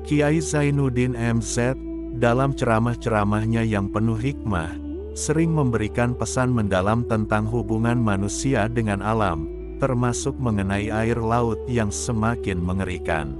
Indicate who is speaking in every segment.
Speaker 1: Kiai Zainuddin MZ, dalam ceramah-ceramahnya yang penuh hikmah, sering memberikan pesan mendalam tentang hubungan manusia dengan alam, termasuk mengenai air laut yang semakin mengerikan.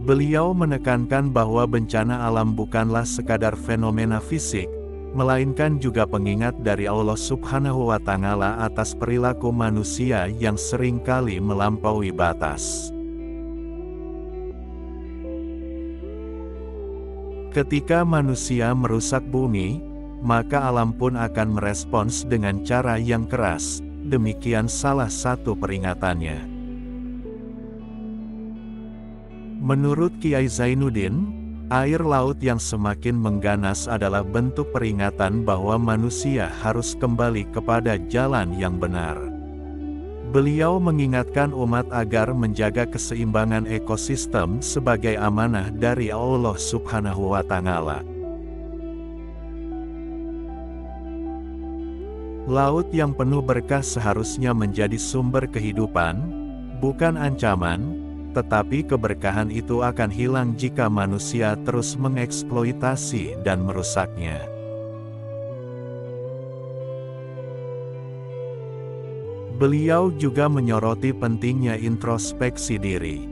Speaker 1: Beliau menekankan bahwa bencana alam bukanlah sekadar fenomena fisik, melainkan juga pengingat dari Allah Subhanahu wa Ta'ala atas perilaku manusia yang seringkali melampaui batas. Ketika manusia merusak bumi, maka alam pun akan merespons dengan cara yang keras. Demikian salah satu peringatannya. Menurut Kiai Zainuddin, air laut yang semakin mengganas adalah bentuk peringatan bahwa manusia harus kembali kepada jalan yang benar. Beliau mengingatkan umat agar menjaga keseimbangan ekosistem sebagai amanah dari Allah Subhanahu wa Ta'ala. Laut yang penuh berkah seharusnya menjadi sumber kehidupan, bukan ancaman. Tetapi keberkahan itu akan hilang jika manusia terus mengeksploitasi dan merusaknya. Beliau juga menyoroti pentingnya introspeksi diri.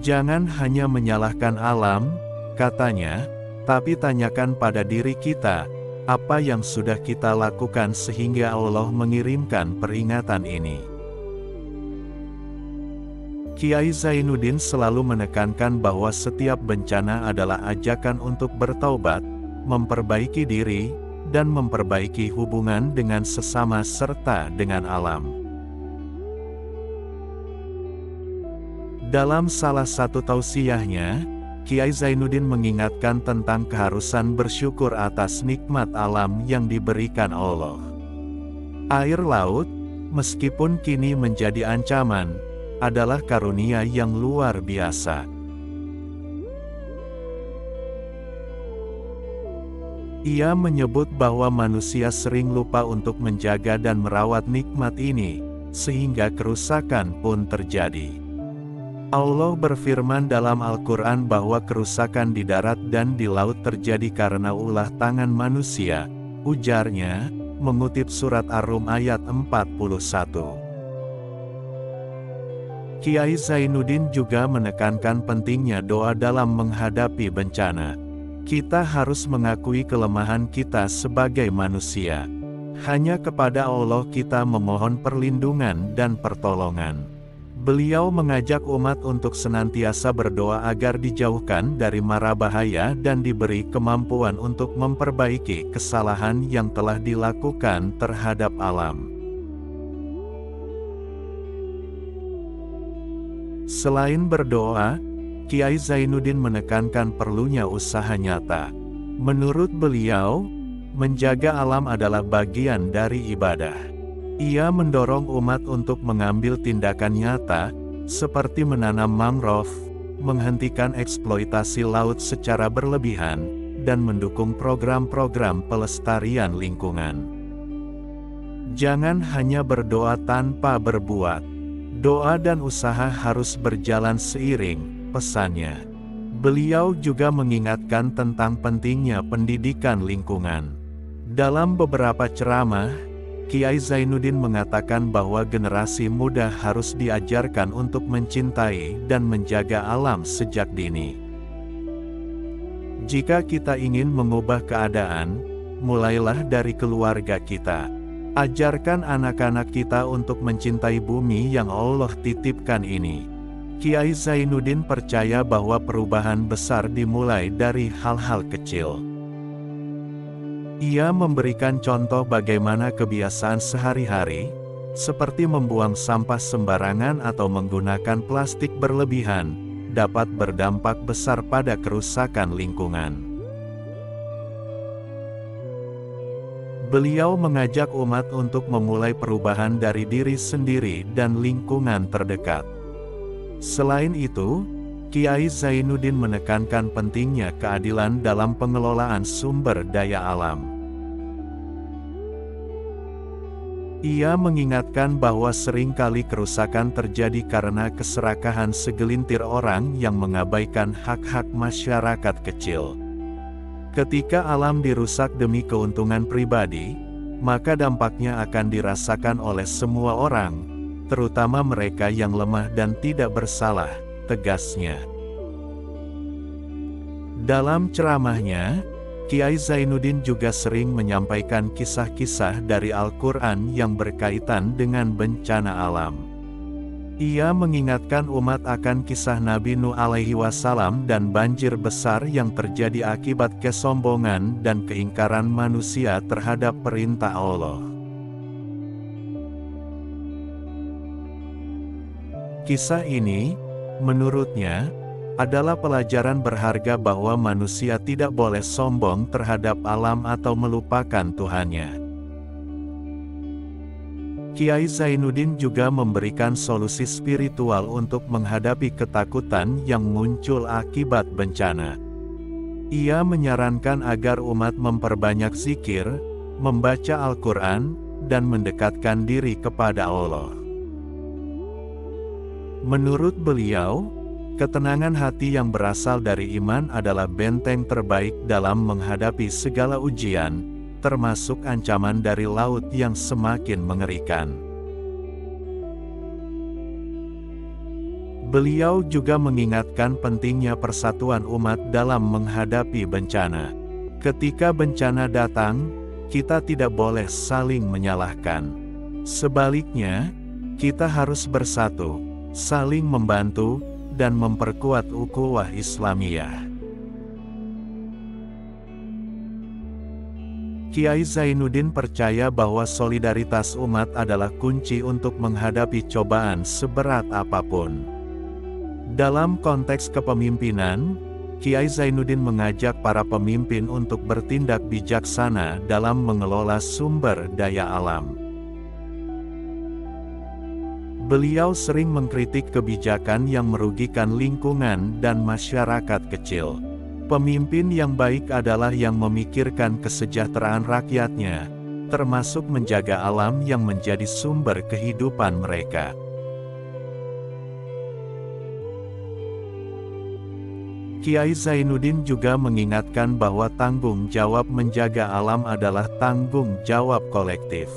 Speaker 1: Jangan hanya menyalahkan alam, katanya, tapi tanyakan pada diri kita, apa yang sudah kita lakukan sehingga Allah mengirimkan peringatan ini. Kiai Zainuddin selalu menekankan bahwa setiap bencana adalah ajakan untuk bertaubat, memperbaiki diri, dan memperbaiki hubungan dengan sesama serta dengan alam. Dalam salah satu tausiahnya, Kiai Zainuddin mengingatkan tentang keharusan bersyukur atas nikmat alam yang diberikan Allah. Air laut, meskipun kini menjadi ancaman, adalah karunia yang luar biasa. Ia menyebut bahwa manusia sering lupa untuk menjaga dan merawat nikmat ini, sehingga kerusakan pun terjadi. Allah berfirman dalam Al-Quran bahwa kerusakan di darat dan di laut terjadi karena ulah tangan manusia, ujarnya, mengutip surat Ar-Rum ayat 41. Kiai Zainuddin juga menekankan pentingnya doa dalam menghadapi bencana. Kita harus mengakui kelemahan kita sebagai manusia. Hanya kepada Allah kita memohon perlindungan dan pertolongan. Beliau mengajak umat untuk senantiasa berdoa agar dijauhkan dari mara bahaya dan diberi kemampuan untuk memperbaiki kesalahan yang telah dilakukan terhadap alam. Selain berdoa, Kiai Zainuddin menekankan perlunya usaha nyata. Menurut beliau, menjaga alam adalah bagian dari ibadah. Ia mendorong umat untuk mengambil tindakan nyata, seperti menanam mangrove, menghentikan eksploitasi laut secara berlebihan, dan mendukung program-program pelestarian lingkungan. Jangan hanya berdoa tanpa berbuat. Doa dan usaha harus berjalan seiring, pesannya. Beliau juga mengingatkan tentang pentingnya pendidikan lingkungan. Dalam beberapa ceramah, Kiai Zainuddin mengatakan bahwa generasi muda harus diajarkan untuk mencintai dan menjaga alam sejak dini. Jika kita ingin mengubah keadaan, mulailah dari keluarga kita. Ajarkan anak-anak kita untuk mencintai bumi yang Allah titipkan ini. Kiai Zainuddin percaya bahwa perubahan besar dimulai dari hal-hal kecil. Ia memberikan contoh bagaimana kebiasaan sehari-hari, seperti membuang sampah sembarangan atau menggunakan plastik berlebihan, dapat berdampak besar pada kerusakan lingkungan. Beliau mengajak umat untuk memulai perubahan dari diri sendiri dan lingkungan terdekat. Selain itu, Kiai Zainuddin menekankan pentingnya keadilan dalam pengelolaan sumber daya alam. Ia mengingatkan bahwa seringkali kerusakan terjadi karena keserakahan segelintir orang yang mengabaikan hak-hak masyarakat kecil. Ketika alam dirusak demi keuntungan pribadi, maka dampaknya akan dirasakan oleh semua orang, terutama mereka yang lemah dan tidak bersalah, tegasnya. Dalam ceramahnya, Kiai Zainuddin juga sering menyampaikan kisah-kisah dari Al-Quran yang berkaitan dengan bencana alam. Ia mengingatkan umat akan kisah Nabi Nuh alaihi wasallam dan banjir besar yang terjadi akibat kesombongan dan keingkaran manusia terhadap perintah Allah. Kisah ini, menurutnya, adalah pelajaran berharga bahwa manusia tidak boleh sombong terhadap alam atau melupakan Tuhannya. Kiai Zainuddin juga memberikan solusi spiritual untuk menghadapi ketakutan yang muncul akibat bencana. Ia menyarankan agar umat memperbanyak zikir, membaca Al-Quran, dan mendekatkan diri kepada Allah. Menurut beliau, ketenangan hati yang berasal dari iman adalah benteng terbaik dalam menghadapi segala ujian, termasuk ancaman dari laut yang semakin mengerikan. Beliau juga mengingatkan pentingnya persatuan umat dalam menghadapi bencana. Ketika bencana datang, kita tidak boleh saling menyalahkan. Sebaliknya, kita harus bersatu, saling membantu, dan memperkuat ukhuwah Islamiyah. Kiai Zainuddin percaya bahwa solidaritas umat adalah kunci untuk menghadapi cobaan seberat apapun. Dalam konteks kepemimpinan, Kiai Zainuddin mengajak para pemimpin untuk bertindak bijaksana dalam mengelola sumber daya alam. Beliau sering mengkritik kebijakan yang merugikan lingkungan dan masyarakat kecil. Pemimpin yang baik adalah yang memikirkan kesejahteraan rakyatnya, termasuk menjaga alam yang menjadi sumber kehidupan mereka. Kiai Zainuddin juga mengingatkan bahwa tanggung jawab menjaga alam adalah tanggung jawab kolektif.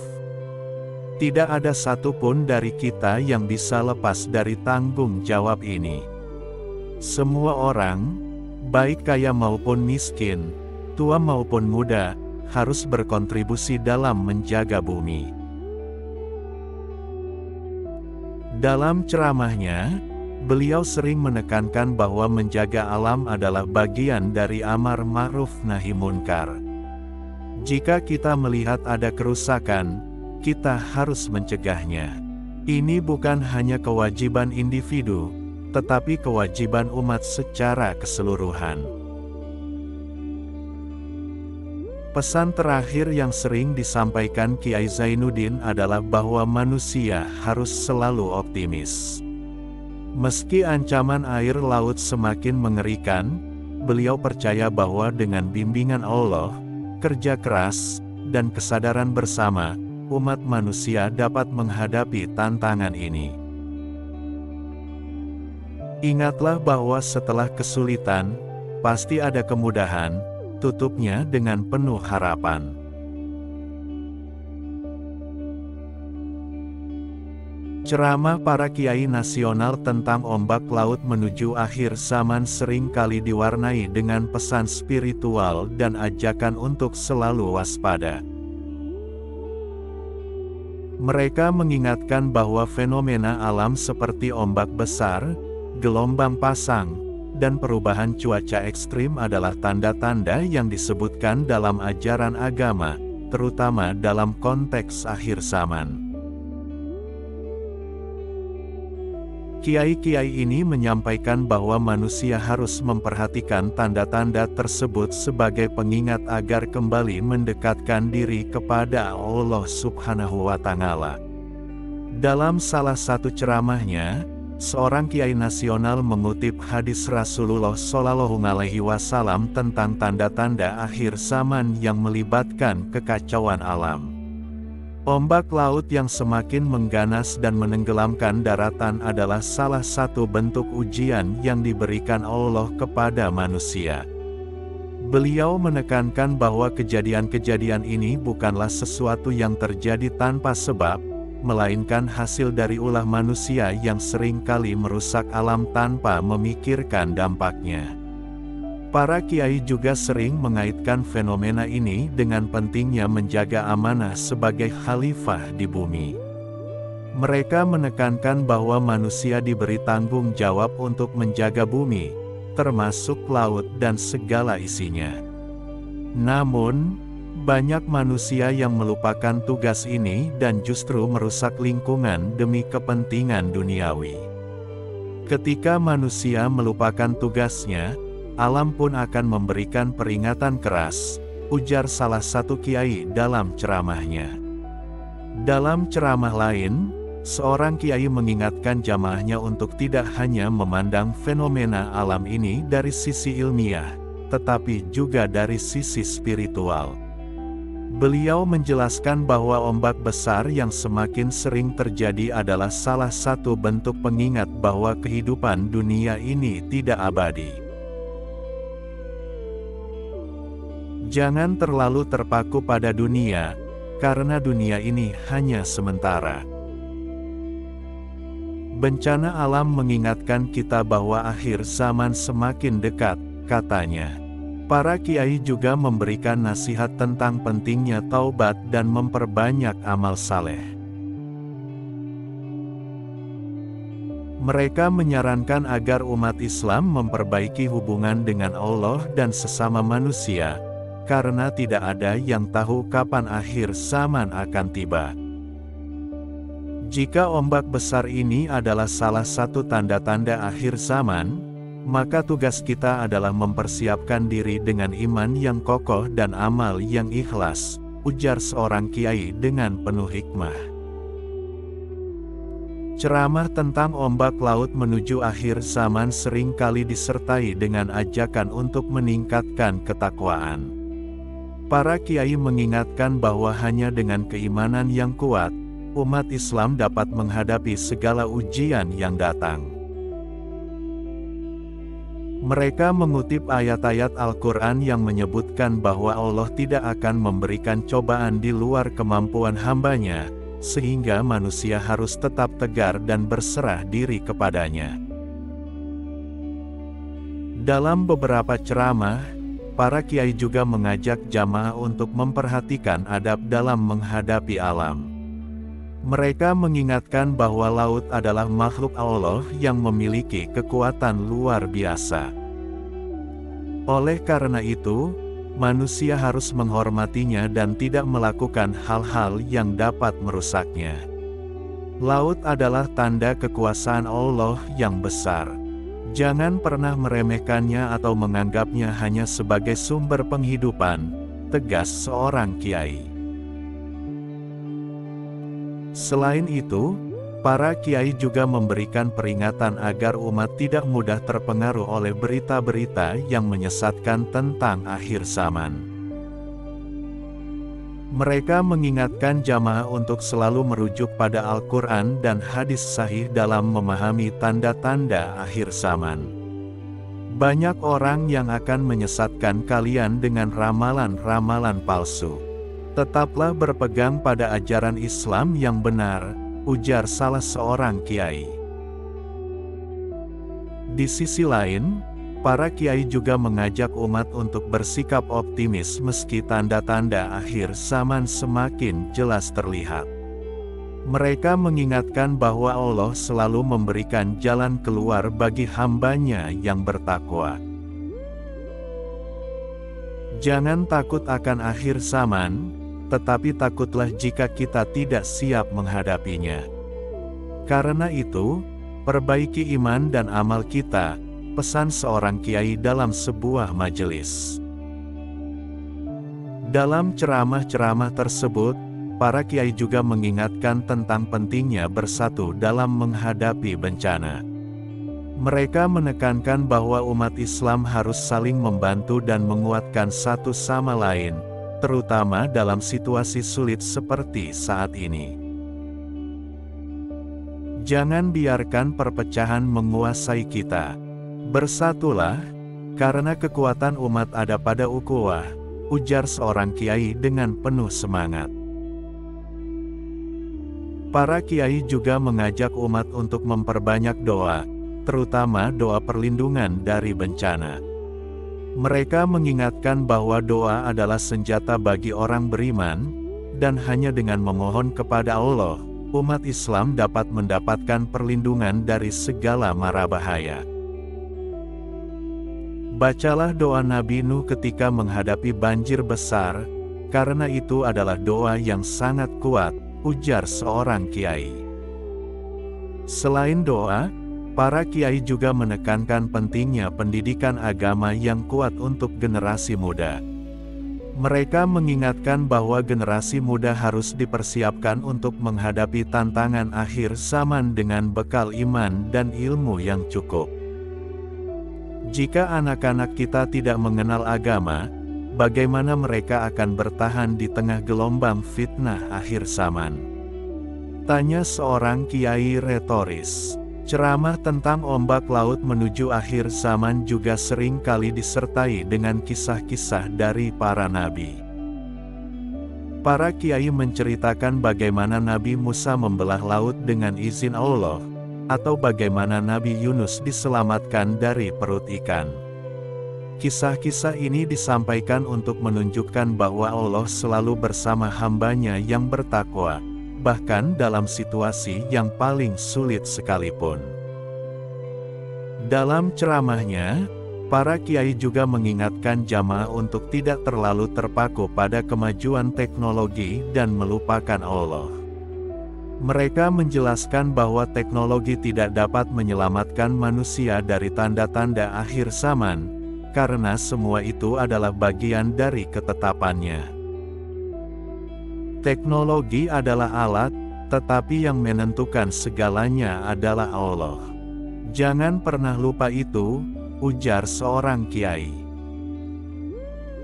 Speaker 1: Tidak ada satupun dari kita yang bisa lepas dari tanggung jawab ini. Semua orang, baik kaya maupun miskin, tua maupun muda, harus berkontribusi dalam menjaga bumi. Dalam ceramahnya, beliau sering menekankan bahwa menjaga alam adalah bagian dari amar ma'ruf nahi munkar. Jika kita melihat ada kerusakan, kita harus mencegahnya. Ini bukan hanya kewajiban individu, tetapi kewajiban umat secara keseluruhan. Pesan terakhir yang sering disampaikan Kiai Zainuddin adalah bahwa manusia harus selalu optimis. Meski ancaman air laut semakin mengerikan, beliau percaya bahwa dengan bimbingan Allah, kerja keras, dan kesadaran bersama, umat manusia dapat menghadapi tantangan ini. Ingatlah bahwa setelah kesulitan, pasti ada kemudahan, tutupnya dengan penuh harapan. Ceramah para kiai nasional tentang ombak laut menuju akhir zaman seringkali diwarnai dengan pesan spiritual dan ajakan untuk selalu waspada. Mereka mengingatkan bahwa fenomena alam seperti ombak besar, gelombang pasang, dan perubahan cuaca ekstrim adalah tanda-tanda yang disebutkan dalam ajaran agama, terutama dalam konteks akhir zaman. Kiai-kiai ini menyampaikan bahwa manusia harus memperhatikan tanda-tanda tersebut sebagai pengingat agar kembali mendekatkan diri kepada Allah Subhanahu wa Ta'ala. Dalam salah satu ceramahnya, seorang kiai nasional mengutip hadis Rasulullah Shallallahu Alaihi Wasallam tentang tanda-tanda akhir zaman yang melibatkan kekacauan alam. Ombak laut yang semakin mengganas dan menenggelamkan daratan adalah salah satu bentuk ujian yang diberikan Allah kepada manusia. Beliau menekankan bahwa kejadian-kejadian ini bukanlah sesuatu yang terjadi tanpa sebab, melainkan hasil dari ulah manusia yang seringkali merusak alam tanpa memikirkan dampaknya. Para kiai juga sering mengaitkan fenomena ini dengan pentingnya menjaga amanah sebagai khalifah di bumi. Mereka menekankan bahwa manusia diberi tanggung jawab untuk menjaga bumi, termasuk laut dan segala isinya. Namun, banyak manusia yang melupakan tugas ini dan justru merusak lingkungan demi kepentingan duniawi. Ketika manusia melupakan tugasnya, alam pun akan memberikan peringatan keras, ujar salah satu kiai dalam ceramahnya. Dalam ceramah lain, seorang kiai mengingatkan jamaahnya untuk tidak hanya memandang fenomena alam ini dari sisi ilmiah, tetapi juga dari sisi spiritual. Beliau menjelaskan bahwa ombak besar yang semakin sering terjadi adalah salah satu bentuk pengingat bahwa kehidupan dunia ini tidak abadi. Jangan terlalu terpaku pada dunia, karena dunia ini hanya sementara. Bencana alam mengingatkan kita bahwa akhir zaman semakin dekat, katanya. Para kiai juga memberikan nasihat tentang pentingnya taubat dan memperbanyak amal saleh. Mereka menyarankan agar umat Islam memperbaiki hubungan dengan Allah dan sesama manusia, karena tidak ada yang tahu kapan akhir zaman akan tiba. Jika ombak besar ini adalah salah satu tanda-tanda akhir zaman, maka tugas kita adalah mempersiapkan diri dengan iman yang kokoh dan amal yang ikhlas, ujar seorang kiai dengan penuh hikmah. Ceramah tentang ombak laut menuju akhir zaman seringkali disertai dengan ajakan untuk meningkatkan ketakwaan. Para kiai mengingatkan bahwa hanya dengan keimanan yang kuat, umat Islam dapat menghadapi segala ujian yang datang. Mereka mengutip ayat-ayat Al-Quran yang menyebutkan bahwa Allah tidak akan memberikan cobaan di luar kemampuan hambanya, sehingga manusia harus tetap tegar dan berserah diri kepadanya. Dalam beberapa ceramah, para kiai juga mengajak jamaah untuk memperhatikan adab dalam menghadapi alam. Mereka mengingatkan bahwa laut adalah makhluk Allah yang memiliki kekuatan luar biasa. Oleh karena itu, manusia harus menghormatinya dan tidak melakukan hal-hal yang dapat merusaknya. Laut adalah tanda kekuasaan Allah yang besar. Jangan pernah meremehkannya atau menganggapnya hanya sebagai sumber penghidupan, tegas seorang kiai. Selain itu, para kiai juga memberikan peringatan agar umat tidak mudah terpengaruh oleh berita-berita yang menyesatkan tentang akhir zaman. Mereka mengingatkan jamaah untuk selalu merujuk pada Al-Quran dan hadis sahih dalam memahami tanda-tanda akhir zaman. Banyak orang yang akan menyesatkan kalian dengan ramalan-ramalan palsu. Tetaplah berpegang pada ajaran Islam yang benar, ujar salah seorang kiai. Di sisi lain, para kiai juga mengajak umat untuk bersikap optimis meski tanda-tanda akhir zaman semakin jelas terlihat. Mereka mengingatkan bahwa Allah selalu memberikan jalan keluar bagi hamba-Nya yang bertakwa. Jangan takut akan akhir zaman, tetapi takutlah jika kita tidak siap menghadapinya. Karena itu, perbaiki iman dan amal kita, pesan seorang kiai dalam sebuah majelis. Dalam ceramah-ceramah tersebut, para kiai juga mengingatkan tentang pentingnya bersatu dalam menghadapi bencana. Mereka menekankan bahwa umat Islam harus saling membantu dan menguatkan satu sama lain, terutama dalam situasi sulit seperti saat ini. Jangan biarkan perpecahan menguasai kita. Bersatulah, karena kekuatan umat ada pada ukhuwah, ujar seorang kiai dengan penuh semangat. Para kiai juga mengajak umat untuk memperbanyak doa, terutama doa perlindungan dari bencana. Mereka mengingatkan bahwa doa adalah senjata bagi orang beriman, dan hanya dengan memohon kepada Allah, umat Islam dapat mendapatkan perlindungan dari segala mara bahaya. Bacalah doa Nabi Nuh ketika menghadapi banjir besar, karena itu adalah doa yang sangat kuat, ujar seorang kiai. Selain doa, para kiai juga menekankan pentingnya pendidikan agama yang kuat untuk generasi muda. Mereka mengingatkan bahwa generasi muda harus dipersiapkan untuk menghadapi tantangan akhir zaman dengan bekal iman dan ilmu yang cukup. Jika anak-anak kita tidak mengenal agama, bagaimana mereka akan bertahan di tengah gelombang fitnah akhir zaman? Tanya seorang kiai retoris. Ceramah tentang ombak laut menuju akhir zaman juga sering kali disertai dengan kisah-kisah dari para nabi. Para kiai menceritakan bagaimana Nabi Musa membelah laut dengan izin Allah, atau bagaimana Nabi Yunus diselamatkan dari perut ikan. Kisah-kisah ini disampaikan untuk menunjukkan bahwa Allah selalu bersama hamba-Nya yang bertakwa, bahkan dalam situasi yang paling sulit sekalipun. Dalam ceramahnya, para kiai juga mengingatkan jamaah untuk tidak terlalu terpaku pada kemajuan teknologi dan melupakan Allah. Mereka menjelaskan bahwa teknologi tidak dapat menyelamatkan manusia dari tanda-tanda akhir zaman, karena semua itu adalah bagian dari ketetapannya. Teknologi adalah alat, tetapi yang menentukan segalanya adalah Allah. Jangan pernah lupa itu, ujar seorang kiai.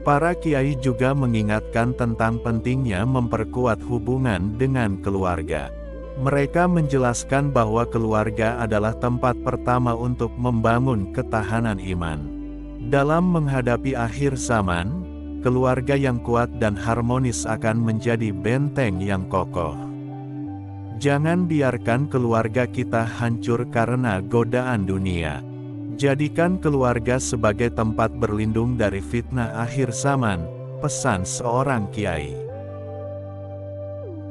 Speaker 1: Para kiai juga mengingatkan tentang pentingnya memperkuat hubungan dengan keluarga. Mereka menjelaskan bahwa keluarga adalah tempat pertama untuk membangun ketahanan iman. Dalam menghadapi akhir zaman, keluarga yang kuat dan harmonis akan menjadi benteng yang kokoh. Jangan biarkan keluarga kita hancur karena godaan dunia. Jadikan keluarga sebagai tempat berlindung dari fitnah akhir zaman, pesan seorang kiai.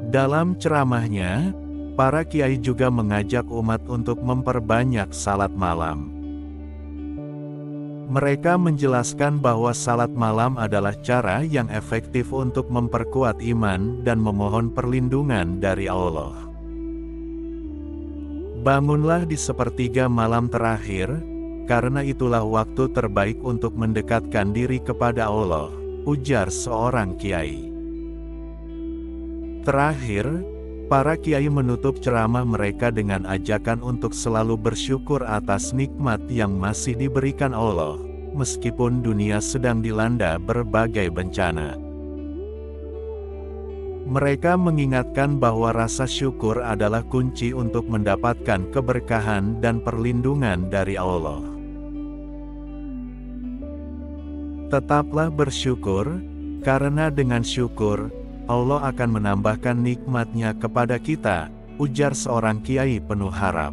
Speaker 1: Dalam ceramahnya, para kiai juga mengajak umat untuk memperbanyak salat malam. Mereka menjelaskan bahwa salat malam adalah cara yang efektif untuk memperkuat iman dan memohon perlindungan dari Allah. Bangunlah di sepertiga malam terakhir, karena itulah waktu terbaik untuk mendekatkan diri kepada Allah, ujar seorang kiai. Terakhir, para kiai menutup ceramah mereka dengan ajakan untuk selalu bersyukur atas nikmat yang masih diberikan Allah, meskipun dunia sedang dilanda berbagai bencana. Mereka mengingatkan bahwa rasa syukur adalah kunci untuk mendapatkan keberkahan dan perlindungan dari Allah. Tetaplah bersyukur, karena dengan syukur, Allah akan menambahkan nikmat-Nya kepada kita, ujar seorang kiai penuh harap.